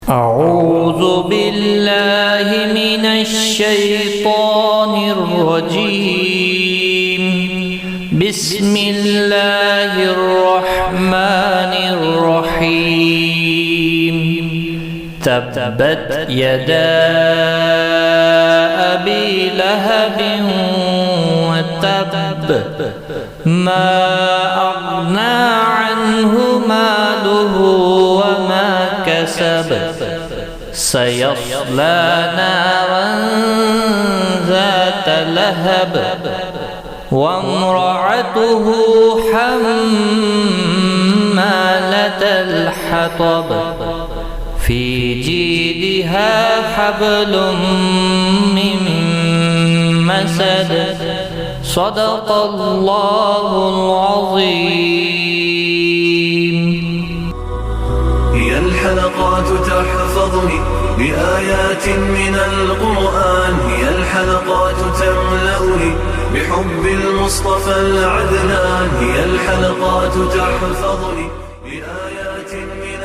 أعوذ بالله من الشيطان الرجيم. بسم الله الرحمن الرحيم. تبت يدا أبي لهب وتب، ما أغنى عنه ماله وما كسب، سيصلى نارا ذات لهب، وامرأته حمالة الحطب، في جيدها حبل من مسد. صدق الله العظيم. هي الحلقات تحفظني بآيات من القرآن، هي الحلقات تملأني بحب المصطفى العدنان، هي الحلقات تحفظني بآيات من